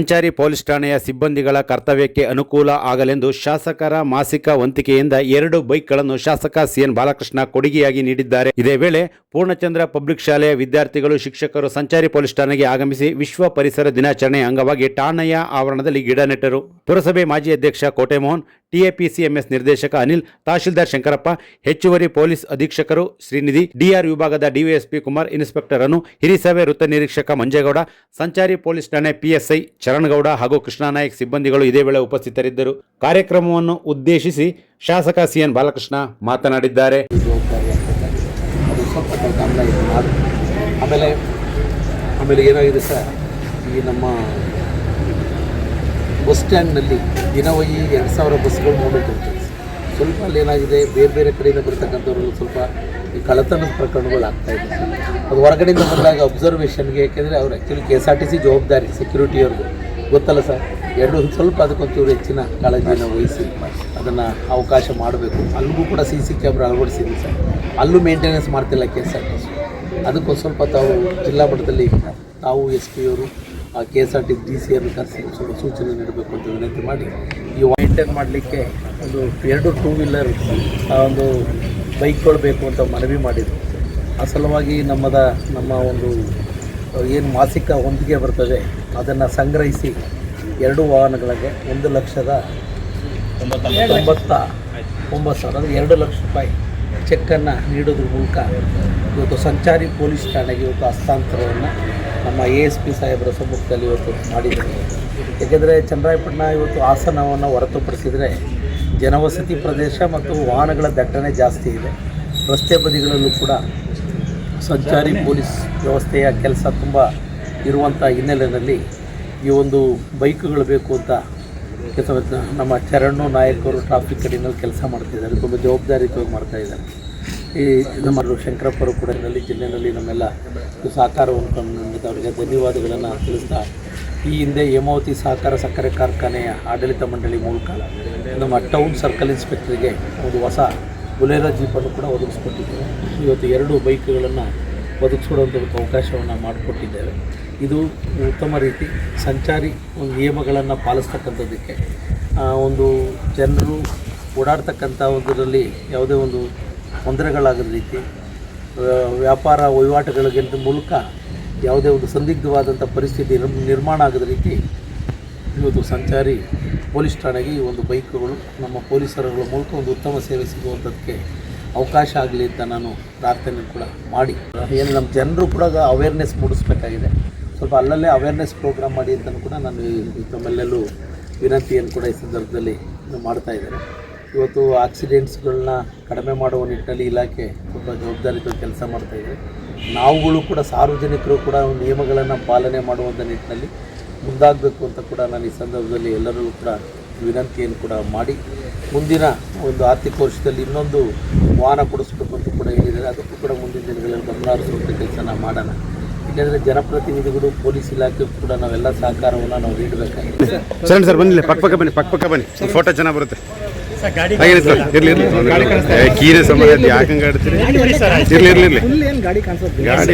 ಸಂಚಾರಿ ಪೊಲೀಸ್ ಠಾಣೆಯ ಸಿಬ್ಬಂದಿಗಳ ಕರ್ತವ್ಯಕ್ಕೆ ಅನುಕೂಲ ಆಗಲೆಂದು ಶಾಸಕರ ಮಾಸಿಕ ವಂತಿಕೆಯಿಂದ 2 ಬೈಕ್ಗಳನ್ನು ಶಾಸಕ ಸಿಎನ್ ಬಾಲಕೃಷ್ಣ ಕೊಡುಗೆಯಾಗಿ ನೀಡಿದ್ದಾರೆ. ಇದೇ ವೇಳೆ ಪೂರ್ಣಚಂದ್ರ ಪಬ್ಲಿಕ್ ಶಾಲೆಯ ವಿದ್ಯಾರ್ಥಿಗಳು, ಶಿಕ್ಷಕರು ಸಂಚಾರಿ ಪೊಲೀಸ್ ಠಾಣೆಗೆ ಆಗಮಿಸಿ ವಿಶ್ವ ಪರಿಸರ ದಿನಾಚರಣೆ ಅಂಗವಾಗಿ ಠಾಣೆಯ ಆವರಣದಲ್ಲಿ ಗಿಡ ನೆಟ್ಟರು. ಪುರಸಭೆ ಮಾಜಿ ಅಧ್ಯಕ್ಷ ಕೋಟೆ ಮೋಹನ್, ಟಿಎಪಿಸಿಎಂಎಸ್ ನಿರ್ದೇಶಕ ಅನಿಲ್, ತಹಶೀಲ್ದಾರ್ ಶಂಕರಪ್ಪ, ಹೆಚ್ಚುವರಿ ಪೊಲೀಸ್ ಅಧೀಕ್ಷಕರು ಶ್ರೀನಿಧಿ, ಡಿಆರ್ ವಿಭಾಗದ ಡಿವೈಎಸ್ಪಿ ಕುಮಾರ್, ಇನ್ಸ್ಪೆಕ್ಟರ್ ಅನು, ಹಿರಿಸಭೆ ವೃತ್ತ ನಿರೀಕ್ಷಕ ಮಂಜೇಗೌಡ, ಸಂಚಾರಿ ಪೊಲೀಸ್ ಠಾಣೆ ಪಿಎಸ್ಐ ಚರಣಗೌಡ ಹಾಗೂ ಕೃಷ್ಣನಾಯಕ್ ಸಿಬ್ಬಂದಿಗಳು ಇದೇ ವೇಳೆ ಉಪಸ್ಥಿತರಿದ್ದರು. ಕಾರ್ಯಕ್ರಮವನ್ನು ಉದ್ದೇಶಿಸಿ ಶಾಸಕ ಸಿಎನ್ ಬಾಲಕೃಷ್ಣ ಮಾತನಾಡಿದ್ದಾರೆ. ಆಮೇಲೆ ಏನಾಗಿದೆ ಸರ್, ಈ ನಮ್ಮ ಬಸ್ ಸ್ಟ್ಯಾಂಡ್ನಲ್ಲಿ ದಿನವೈ 2000 ಬಸ್ಗಳು ಮೂಡಿಟ್ಟಿರ್ತದೆ. ಸ್ವಲ್ಪ ಅಲ್ಲಿ ಏನಾಗಿದೆ, ಬೇರೆ ಬೇರೆ ಕಡೆಯಿಂದ ಬರ್ತಕ್ಕಂಥವ್ರು ಸ್ವಲ್ಪ ಈ ಕಳ್ಳತನದ ಪ್ರಕರಣಗಳು ಆಗ್ತಾಯಿದೆ. ಅದು ಹೊರಗಡೆಯಿಂದ ಬಂದಾಗ ಅಬ್ಸರ್ವೇಷನ್ಗೆ, ಯಾಕೆಂದರೆ ಅವ್ರು ಆ್ಯಕ್ಚುಲಿ KSRTC ಜವಾಬ್ದಾರಿ ಸೆಕ್ಯೂರಿಟಿಯವ್ರದ್ದು ಗೊತ್ತಲ್ಲ ಸರ್. ಸ್ವಲ್ಪ ಅದಕ್ಕೊಂಚೂರು ಹೆಚ್ಚಿನ ಕಾಳಜಿಯನ್ನು ವಹಿಸಿ ಅದನ್ನು ಅವಕಾಶ ಮಾಡಬೇಕು. ಅಲ್ಲಿಗೂ ಕೂಡ CC ಕ್ಯಾಮ್ರಾ ಅಳವಡಿಸಿದ್ವಿ ಸರ್. ಅಲ್ಲೂ ಮೇಂಟೆನೆನ್ಸ್ ಮಾಡ್ತಿಲ್ಲ KSRTC. ಅದಕ್ಕೊಂದು ಸ್ವಲ್ಪ ತಾವು ಜಿಲ್ಲಾ ಮಟ್ಟದಲ್ಲಿ ತಾವು SP ಅವರು KSRTC DC ಅನ್ನು ಕರೆಸಿ ಸ್ವಲ್ಪ ಸೂಚನೆ ನೀಡಬೇಕು ಅಂತ ವಿನಂತಿ ಮಾಡಿ, ಈ ಮೇಂಟೈನ್ ಮಾಡಲಿಕ್ಕೆ ಒಂದು 2 ಟೂ ವೀಲರ್ ಒಂದು ಬೈಕ್ಗಳು ಬೇಕು ಅಂತ ಮನವಿ ಮಾಡಿದರು. ಆ ಸಲುವಾಗಿ ನಮ್ಮ ಒಂದು ಏನು ಮಾಸಿಕ ಹೊಂದಿಗೆ ಬರ್ತದೆ ಅದನ್ನು ಸಂಗ್ರಹಿಸಿ 2 ವಾಹನಗಳಿಗೆ 1,99,000 2 ಲಕ್ಷ ರೂಪಾಯಿ ಚೆಕ್ಕನ್ನು ನೀಡೋದ್ರ ಮೂಲಕ ಇವತ್ತು ಸಂಚಾರಿ ಪೊಲೀಸ್ ಠಾಣೆಗೆ ಇವತ್ತು ಹಸ್ತಾಂತರವನ್ನು ನಮ್ಮ ASP ಸಾಹೇಬರ ಸಮ್ಮುಖದಲ್ಲಿ ಇವತ್ತು ಮಾಡಿದ್ದಾರೆ. ಏಕೆಂದರೆ ಚನ್ನರಾಯಪಟ್ಟಣ ಇವತ್ತು ಹಾಸನವನ್ನು ಹೊರತುಪಡಿಸಿದರೆ ಜನವಸತಿ ಪ್ರದೇಶ ಮತ್ತು ವಾಹನಗಳ ದಟ್ಟಣೆ ಜಾಸ್ತಿ ಇದೆ. ರಸ್ತೆ ಬದಿಗಳಲ್ಲೂ ಕೂಡ ಸಂಚಾರಿ ಪೊಲೀಸ್ ವ್ಯವಸ್ಥೆಯ ಕೆಲಸ ತುಂಬ ಇರುವಂಥ ಹಿನ್ನೆಲೆಯಲ್ಲಿ ಈ ಒಂದು ಬೈಕ್ಗಳು ಬೇಕು ಅಂತ ನಮ್ಮ ಚರಣ್ ನಾಯಕ್ ಅವರು ಟ್ರಾಫಿಕ್ ಕಡೆಯಲ್ಲಿ ಕೆಲಸ ಮಾಡ್ತಿದ್ದಾರೆ, ತುಂಬ ಜವಾಬ್ದಾರಿಯುತವಾಗಿ ಮಾಡ್ತಾಯಿದ್ದಾರೆ. ಈ ನಮ್ಮ ಶಂಕರಪ್ಪರು ಕೂಡ ಜಿಲ್ಲೆಯಲ್ಲಿ ನಮ್ಮೆಲ್ಲ ಸಹಕಾರವನ್ನು ನೀಡಿದ ಅವರಿಗೆ ಧನ್ಯವಾದಗಳನ್ನು ತಿಳಿಸ್ತಾ, ಈ ಹಿಂದೆ ಹೇಮಾವತಿ ಸಹಕಾರ ಸಕ್ಕರೆ ಕಾರ್ಖಾನೆಯ ಆಡಳಿತ ಮಂಡಳಿ ಮೂಲಕ ನಮ್ಮ ಟೌನ್ ಸರ್ಕಲ್ ಇನ್ಸ್ಪೆಕ್ಟರ್ಗೆ ಒಂದು ಹೊಸ ಬುಲೆರೋ ಜೀಪನ್ನು ಕೂಡ ಒದಗಿಸ್ಕೊಟ್ಟಿದ್ದೇವೆ. ಇವತ್ತು 2 ಬೈಕ್ಗಳನ್ನು ಒದಗಿಸ್ಕೊಡುವಂಥ ಅವಕಾಶವನ್ನು ಮಾಡಿಕೊಟ್ಟಿದ್ದೇವೆ. ಇದು ಉತ್ತಮ ರೀತಿ ಸಂಚಾರಿ ಒಂದು ನಿಯಮಗಳನ್ನು ಪಾಲಿಸ್ತಕ್ಕಂಥದ್ದಕ್ಕೆ, ಒಂದು ಜನರು ಓಡಾಡ್ತಕ್ಕಂಥ ಒಂದರಲ್ಲಿ ಯಾವುದೇ ಒಂದು ತೊಂದರೆಗಳಾಗದ ರೀತಿ, ವ್ಯಾಪಾರ ವಹಿವಾಟುಗಳಿಗೆ ಮೂಲಕ ಯಾವುದೇ ಒಂದು ಸಂದಿಗ್ಧವಾದಂಥ ಪರಿಸ್ಥಿತಿ ನಿರ್ಮಾಣ ಆಗದ ರೀತಿ ಇವತ್ತು ಸಂಚಾರಿ ಪೊಲೀಸ್ ಠಾಣೆಗೆ ಈ ಒಂದು ಬೈಕ್ಗಳು ನಮ್ಮ ಪೊಲೀಸರುಗಳ ಮೂಲಕ ಒಂದು ಉತ್ತಮ ಸೇವೆ ಸಿಗುವಂಥದ್ದಕ್ಕೆ ಅವಕಾಶ ಆಗಲಿ ಅಂತ ನಾನು ಪ್ರಾರ್ಥನೆ ಕೂಡ ಮಾಡಿ, ಏನು ನಮ್ಮ ಜನರು ಕೂಡ ಅವೇರ್ನೆಸ್ ಮೂಡಿಸಬೇಕಾಗಿದೆ. ಸ್ವಲ್ಪ ಅಲ್ಲಲ್ಲೇ ಅವೇರ್ನೆಸ್ ಪ್ರೋಗ್ರಾಮ್ ಮಾಡಿ ಅಂತಲೂ ಕೂಡ ನಾನು ತಮ್ಮೆಲ್ಲೂ ವಿನಂತಿಯನ್ನು ಕೂಡ ಈ ಸಂದರ್ಭದಲ್ಲಿ ಮಾಡ್ತಾಯಿದ್ದೇನೆ. ಇವತ್ತು ಆಕ್ಸಿಡೆಂಟ್ಸ್ಗಳನ್ನ ಕಡಿಮೆ ಮಾಡುವ ನಿಟ್ಟಿನಲ್ಲಿ ಇಲಾಖೆ ತುಂಬ ಜವಾಬ್ದಾರಿಯುತ ಕೆಲಸ ಮಾಡ್ತಾಯಿದೆ. ನಾವುಗಳು ಕೂಡ ಸಾರ್ವಜನಿಕರು ಕೂಡ ನಿಯಮಗಳನ್ನು ಪಾಲನೆ ಮಾಡುವಂಥ ನಿಟ್ಟಿನಲ್ಲಿ ಮುಂದಾಗಬೇಕು ಅಂತ ಕೂಡ ನಾನು ಈ ಸಂದರ್ಭದಲ್ಲಿ ಎಲ್ಲರೂ ಕೂಡ ವಿನಂತಿಯನ್ನು ಕೂಡ ಮಾಡಿ, ಮುಂದಿನ ಒಂದು ಆರ್ಥಿಕ ವರ್ಷದಲ್ಲಿ ಇನ್ನೊಂದು ವಾಹನ ಕೊಡಿಸ್ಬೇಕು ಅಂತ ಕೂಡ ಹೇಳಿದ್ದಾರೆ. ಅದಕ್ಕೂ ಕೂಡ ಮುಂದಿನ ದಿನಗಳಲ್ಲಿ ಗಮನ ಹರಿಸುವಂಥ ಕೆಲಸನ ಮಾಡೋಣ. ಇಲ್ಲಾಂದರೆ ಜನಪ್ರತಿನಿಧಿಗಳು, ಪೊಲೀಸ್ ಇಲಾಖೆ ಕೂಡ ನಾವೆಲ್ಲ ಸಹಕಾರವನ್ನು ನಾವು ನೀಡಬೇಕಾಗಿದೆ. ಸರ್ ಬನ್ನಿ, ಪಕ್ಕ ಬನ್ನಿ, ಫೋಟೋ ಚೆನ್ನಾಗಿ ಬರುತ್ತೆ. ಇರ್ಲಿ ಕೀರೆ ಸಮಯ ಯಾಕಂಗೆ ಆಡ್ತೀರಿ? ಇರ್ಲಿ ಗಾಡಿ